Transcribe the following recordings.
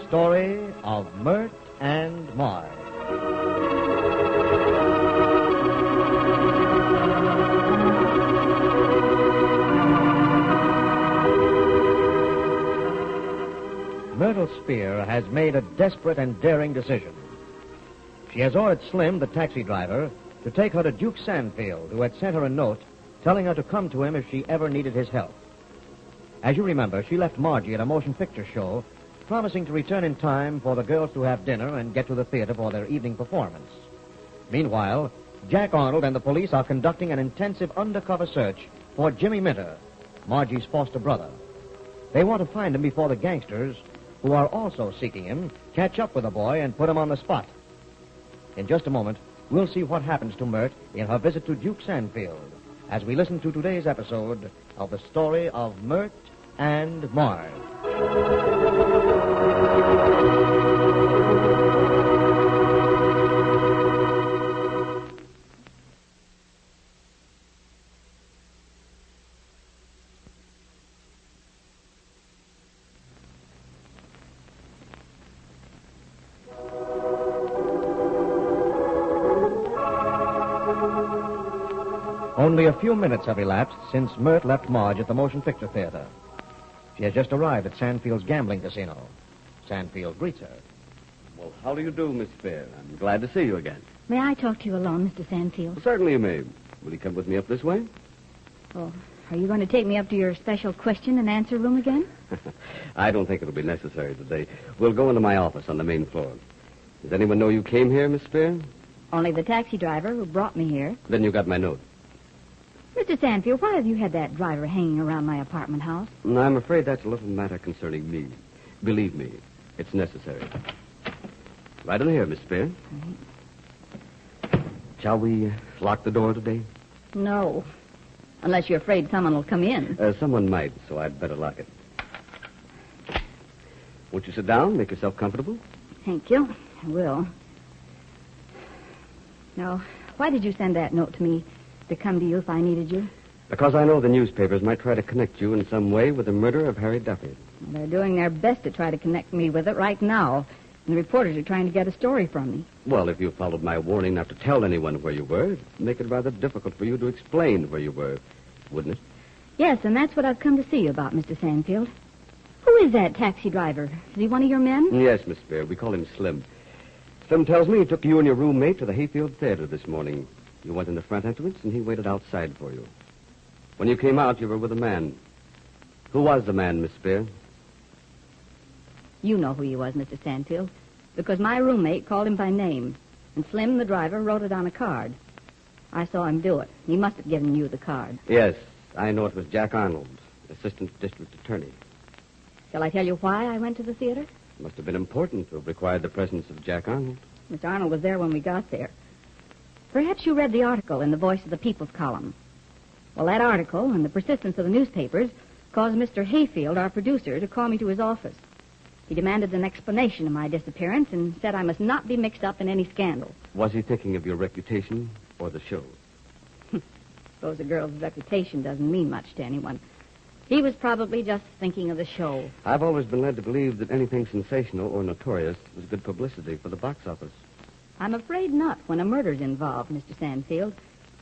story of Myrt and Marge. Myrtle Spear has made a desperate and daring decision. She has ordered Slim, the taxi driver, to take her to Duke Sandfield, who had sent her a note telling her to come to him if she ever needed his help. As you remember, she left Margie at a motion picture show, promising to return in time for the girls to have dinner and get to the theater for their evening performance. Meanwhile, Jack Arnold and the police are conducting an intensive undercover search for Jimmy Minter, Margie's foster brother. They want to find him before the gangsters, who are also seeking him, catch up with the boy and put him on the spot. In just a moment, we'll see what happens to Myrt in her visit to Duke Sandfield as we listen to today's episode of the story of Myrt and Marge. Only a few minutes have elapsed since Myrt left Marge at the motion picture theater. She has just arrived at Sandfield's gambling casino. Sandfield greets her. Well, how do you do, Miss Fair? I'm glad to see you again. May I talk to you alone, Mr. Sandfield? Well, certainly you may. Will you come with me up this way? Oh, are you going to take me up to your special question and answer room again? I don't think it'll be necessary today. We'll go into my office on the main floor. Does anyone know you came here, Miss Fair? Only the taxi driver who brought me here. Then you got my note. Mr. Sandfield, why have you had that driver hanging around my apartment house? I'm afraid that's a little matter concerning me. Believe me, it's necessary. Right in here, Miss Fair. Right. Shall we lock the door today? No. Unless you're afraid someone will come in. Someone might, so I'd better lock it. Won't you sit down? Make yourself comfortable. Thank you. I will. Now, why did you send that note to me to come to you if I needed you? Because I know the newspapers might try to connect you in some way with the murder of Harry Duffy. They're doing their best to try to connect me with it right now. And the reporters are trying to get a story from me. Well, if you followed my warning not to tell anyone where you were, it'd make it rather difficult for you to explain where you were, wouldn't it? Yes, and that's what I've come to see you about, Mr. Sandfield. Who is that taxi driver? Is he one of your men? Yes, Miss Fair. We call him Slim. Slim tells me he took you and your roommate to the Hayfields Theater this morning. You went in the front entrance, and he waited outside for you. When you came out, you were with a man. Who was the man, Miss Spear? You know who he was, Mr. Sandfield, because my roommate called him by name, and Slim, the driver, wrote it on a card. I saw him do it. He must have given you the card. Yes, I know it was Jack Arnold, assistant district attorney. Shall I tell you why I went to the theater? It must have been important to have required the presence of Jack Arnold. Mr. Arnold was there when we got there. Perhaps you read the article in the Voice of the People's column. Well, that article and the persistence of the newspapers caused Mr. Hayfield, our producer, to call me to his office. He demanded an explanation of my disappearance and said I must not be mixed up in any scandal. Was he thinking of your reputation or the show? Suppose a girl's reputation doesn't mean much to anyone. He was probably just thinking of the show. I've always been led to believe that anything sensational or notorious was good publicity for the box office. I'm afraid not when a murder's involved, Mr. Sandfield.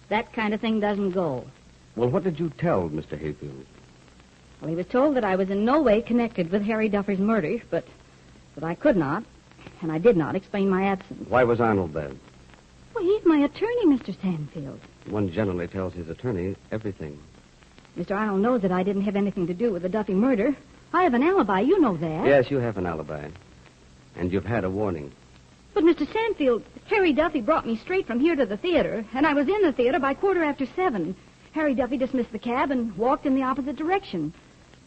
That kind of thing doesn't go. Well, what did you tell Mr. Hayfield? Well, he was told that I was in no way connected with Harry Duffy's murder, but I could not, and I did not explain my absence. Why was Arnold there? Well, he's my attorney, Mr. Sandfield. One generally tells his attorney everything. Mr. Arnold knows that I didn't have anything to do with the Duffy murder. I have an alibi. You know that. Yes, you have an alibi. And you've had a warning. But, Mr. Sandfield, Harry Duffy brought me straight from here to the theater, and I was in the theater by 7:15. Harry Duffy dismissed the cab and walked in the opposite direction.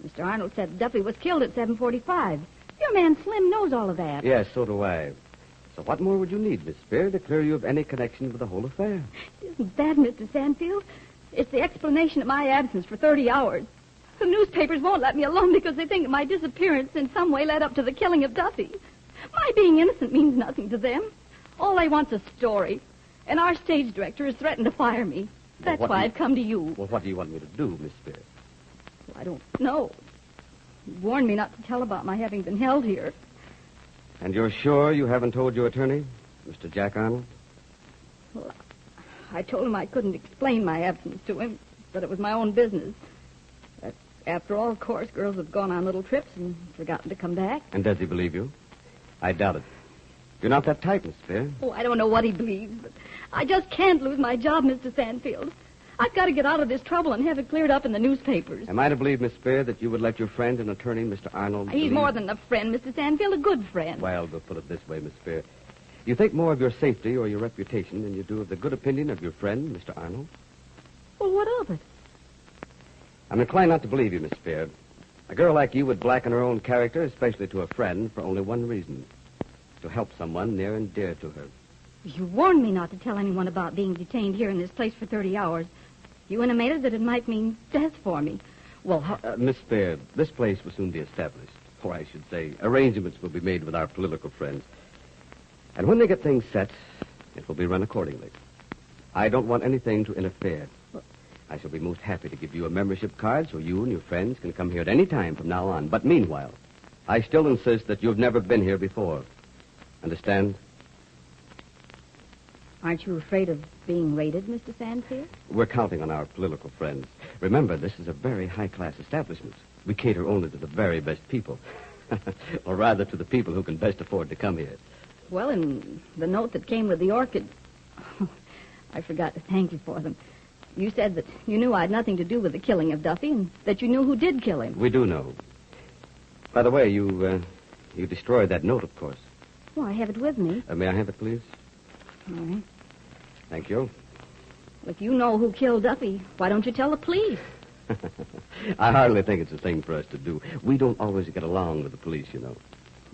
Mr. Arnold said Duffy was killed at 7:45. Your man Slim knows all of that. Yes, so do I. So what more would you need, Miss Spear, to clear you of any connection with the whole affair? Isn't that, Mr. Sandfield? It's the explanation of my absence for 30 hours. The newspapers won't let me alone because they think that my disappearance in some way led up to the killing of Duffy. My being innocent means nothing to them. All they want's a story. And our stage director has threatened to fire me. That's why I've come to you. Well, what do you want me to do, Miss Spear? Well, I don't know. He warned me not to tell about my having been held here. And you're sure you haven't told your attorney, Mr. Jack Arnold? Well, I told him I couldn't explain my absence to him, that it was my own business. That, after all, of course, girls have gone on little trips and forgotten to come back. And does he believe you? I doubt it. You're not that type, Miss Spear. Oh, I don't know what he believes, but I just can't lose my job, Mr. Sandfield. I've got to get out of this trouble and have it cleared up in the newspapers. Am I to believe, Miss Spear, that you would let your friend and attorney, Mr. Arnold, He's more than a friend, Mr. Sandfield, a good friend. Well, we'll put it this way, Miss Spear. You think more of your safety or your reputation than you do of the good opinion of your friend, Mr. Arnold? Well, what of it? I'm inclined not to believe you, Miss Spear. A girl like you would blacken her own character, especially to a friend, for only one reason. To help someone near and dear to her. You warned me not to tell anyone about being detained here in this place for 30 hours. You intimated that it might mean death for me. Well, Miss Spear, this place will soon be established. Or I should say, arrangements will be made with our political friends. And when they get things set, it will be run accordingly. I don't want anything to interfere. I shall be most happy to give you a membership card so you and your friends can come here at any time from now on. But meanwhile, I still insist that you've never been here before. Understand? Aren't you afraid of being raided, Mr. Sandfield? We're counting on our political friends. Remember, this is a very high-class establishment. We cater only to the very best people. Or rather, to the people who can best afford to come here. Well, in the note that came with the orchid, I forgot to thank you for them. You said that you knew I had nothing to do with the killing of Duffy and that you knew who did kill him. We do know. By the way, you destroyed that note, of course. Well, I have it with me. May I have it, please? All right. Thank you. Well, if you know who killed Duffy, why don't you tell the police? I hardly think it's a thing for us to do. We don't always get along with the police, you know.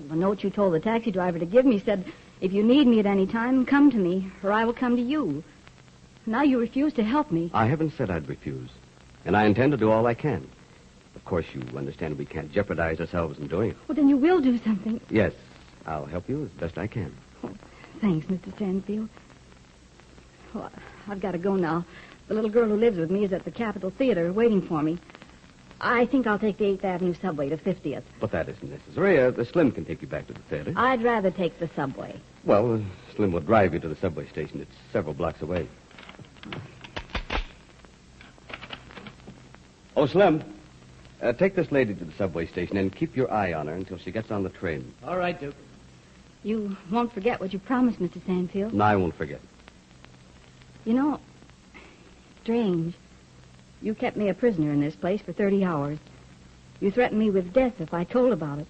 The note you told the taxi driver to give me said, if you need me at any time, come to me, or I will come to you. Now you refuse to help me. I haven't said I'd refuse. And I intend to do all I can. Of course, you understand we can't jeopardize ourselves in doing it. Well, then you will do something. Yes. I'll help you as best I can. Oh, thanks, Mr. Sandfield. Oh, I've got to go now. The little girl who lives with me is at the Capitol Theater waiting for me. I think I'll take the 8th Avenue subway to 50th. But that isn't necessary. The Slim can take you back to the theater. I'd rather take the subway. Well, Slim will drive you to the subway station. It's several blocks away. Oh, Slim, take this lady to the subway station and keep your eye on her until she gets on the train. All right, Duke. You won't forget what you promised, Mr. Sandfield? No, I won't forget. You know, strange. You kept me a prisoner in this place for 30 hours. You threatened me with death if I told about it.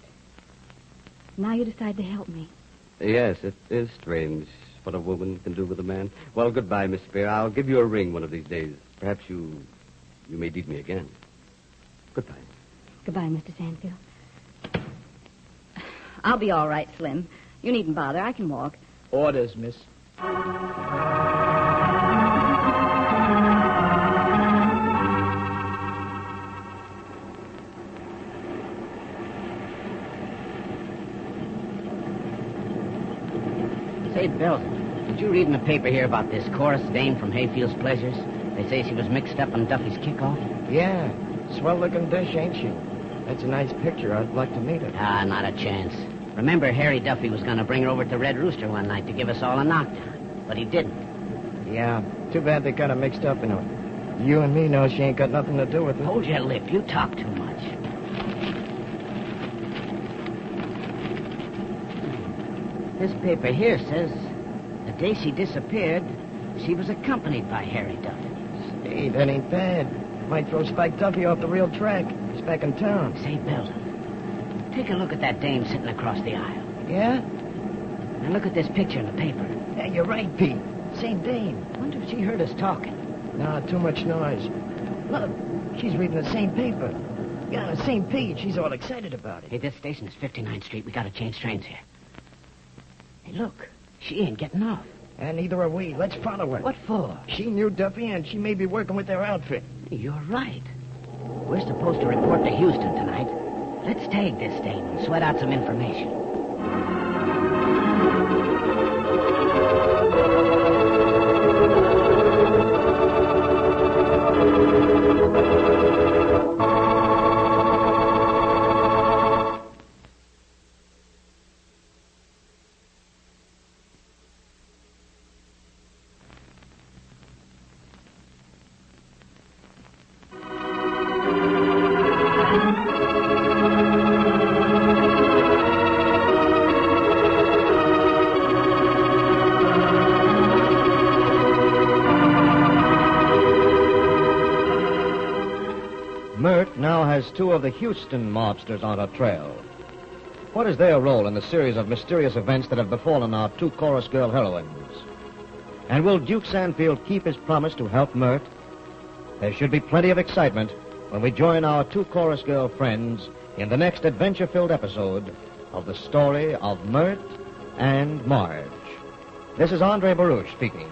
Now you decide to help me. Yes, it is strange what a woman can do with a man. Well, goodbye, Miss Spear. I'll give you a ring one of these days. Perhaps you may need me again. Goodbye. Goodbye, Mr. Sandfield. I'll be all right, Slim. You needn't bother. I can walk. Orders, miss. Say, Bill, did you read in the paper here about this chorus dame from Hayfields Pleasures? They say she was mixed up in Duffy's kickoff. Yeah, swell-looking dish, ain't she? That's a nice picture. I'd like to meet her. Ah, not a chance. Remember, Harry Duffy was going to bring her over to Red Rooster one night to give us all a knockdown. But he didn't. Yeah, too bad they got her mixed up in it. You and me know she ain't got nothing to do with it. Hold your lip. You talk too much. This paper here says the day she disappeared, she was accompanied by Harry Duffy. Hey, that ain't bad. Might throw Spike Duffy off the real track. He's back in town. Say, Bill, take a look at that dame sitting across the aisle. Yeah? And look at this picture in the paper. Yeah, you're right, Pete. Same dame. Wonder if she heard us talking. Nah, too much noise. Look, she's reading the same paper. Yeah, on the same page. She's all excited about it. Hey, this station is 59th Street. We gotta change trains here. Hey, look. She ain't getting off. And neither are we. Let's follow her. What for? She knew Duffy, and she may be working with their outfit. You're right. We're supposed to report to Houston tonight. Let's tag this dame and sweat out some information. Myrt now has two of the Houston mobsters on her trail. What is their role in the series of mysterious events that have befallen our two chorus girl heroines? And will Duke Sanfield keep his promise to help Myrt? There should be plenty of excitement when we join our two chorus girl friends in the next adventure-filled episode of the story of Myrt and Marge. This is Andre Baruch speaking.